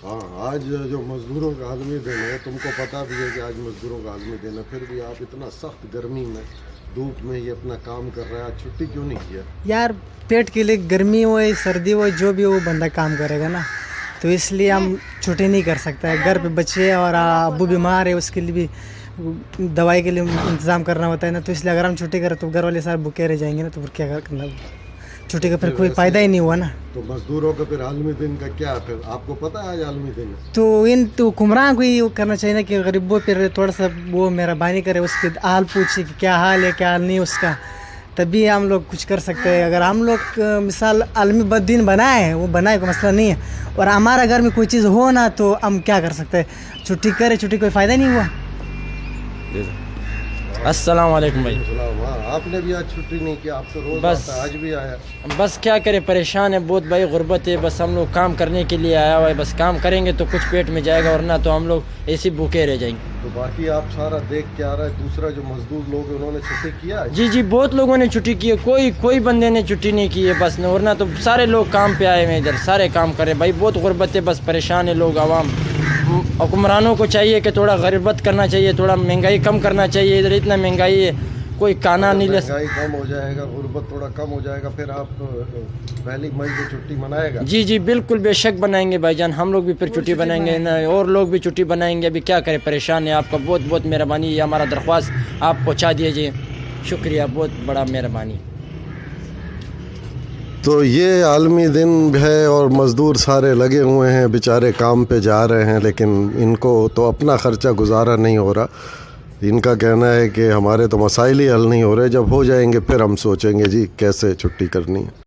हाँ, आज जो मजदूरों का आलमी दिन है, तुमको पता भी है कि आज मजदूरों का आलमी दिन है, फिर भी आप इतना सख्त गर्मी में धूप में ये अपना काम कर रहे हैं, आज छुट्टी क्यों नहीं किया? यार पेट के लिए गर्मी हो सर्दी हो जो भी हो वो बंदा काम करेगा ना, तो इसलिए हम छुट्टी नहीं कर सकते हैं। घर पे बच्चे और अब्बू बीमार है, उसके लिए भी दवाई के लिए इंतज़ाम करना होता है ना, तो इसलिए अगर हम छुट्टी करें तो घर वाले सारे भूखे रह जाएंगे ना, तो फिर क्या करना, छुट्टी का फिर कोई फ़ायदा ही नहीं हुआ ना। तो मजदूरों का फिर आलमी दिन का क्या, फिर आपको पता है आज आलमी दिन है? तो कुमरान को ही करना चाहिए ना कि गरीबों पर थोड़ा सा वो मेहरबानी करे, उसके हाल पूछे कि क्या हाल है क्या हाल नहीं उसका, तभी हम लोग कुछ कर सकते हैं। अगर हम लोग मिसाल आलमी दिन बनाए, वो बनाए कोई मसला नहीं है, और हमारा घर में कोई चीज़ हो ना तो हम क्या कर सकते हैं, छुट्टी करें, छुट्टी कोई फ़ायदा नहीं हुआ। अस्सलाम वालेकुम भाई। हाँ, आपने भी आज छुट्टी नहीं किया, आप तो रोज बस- आता है, आज भी आया। बस क्या करे, परेशान है बहुत भाई, गुर्बत है, बस हम लोग काम करने के लिए आया हुआ है, बस काम करेंगे तो कुछ पेट में जाएगा, वरना तो हम लोग ऐसे भूखे रह जाएंगे। तो बाकी आप सारा देख के आ रहा है, दूसरा जो मजदूर लोग हैं उन्होंने छुट्टी किया है? जी बहुत लोगों ने छुट्टी की है, कोई बंदे ने छुट्टी नहीं की है, बस वरना तो सारे लोग काम पे आए हुए हैं, इधर सारे काम कर रहे हैं भाई, बहुत गुर्बत है, बस परेशान है लोग आवाम। हुक्मरानों को चाहिए कि थोड़ा गरीबत करना चाहिए, थोड़ा महंगाई कम करना चाहिए, इधर इतना महंगाई है, कोई खाना नहीं ले। महंगाई कम हो जाएगा, गुर्बत थोड़ा कम हो जाएगा, फिर आप 1 मई को छुट्टी मनाएगा? जी बिल्कुल बेशक बनाएंगे भाईजान, हम लोग भी फिर छुट्टी बनाएंगे ना, और लोग भी छुट्टी बनाएंगे। अभी क्या करें, परेशान है, आपका बहुत बहुत मेहरबानी, ये हमारा दरख्वास्त आप पहुँचा दीजिए, शुक्रिया, बहुत बड़ा मेहरबानी। तो ये आलमी दिन है और मज़दूर सारे लगे हुए हैं, बेचारे काम पे जा रहे हैं, लेकिन इनको तो अपना ख़र्चा गुजारा नहीं हो रहा। इनका कहना है कि हमारे तो मसाइल ही हल नहीं हो रहे, जब हो जाएंगे फिर हम सोचेंगे जी कैसे छुट्टी करनी है।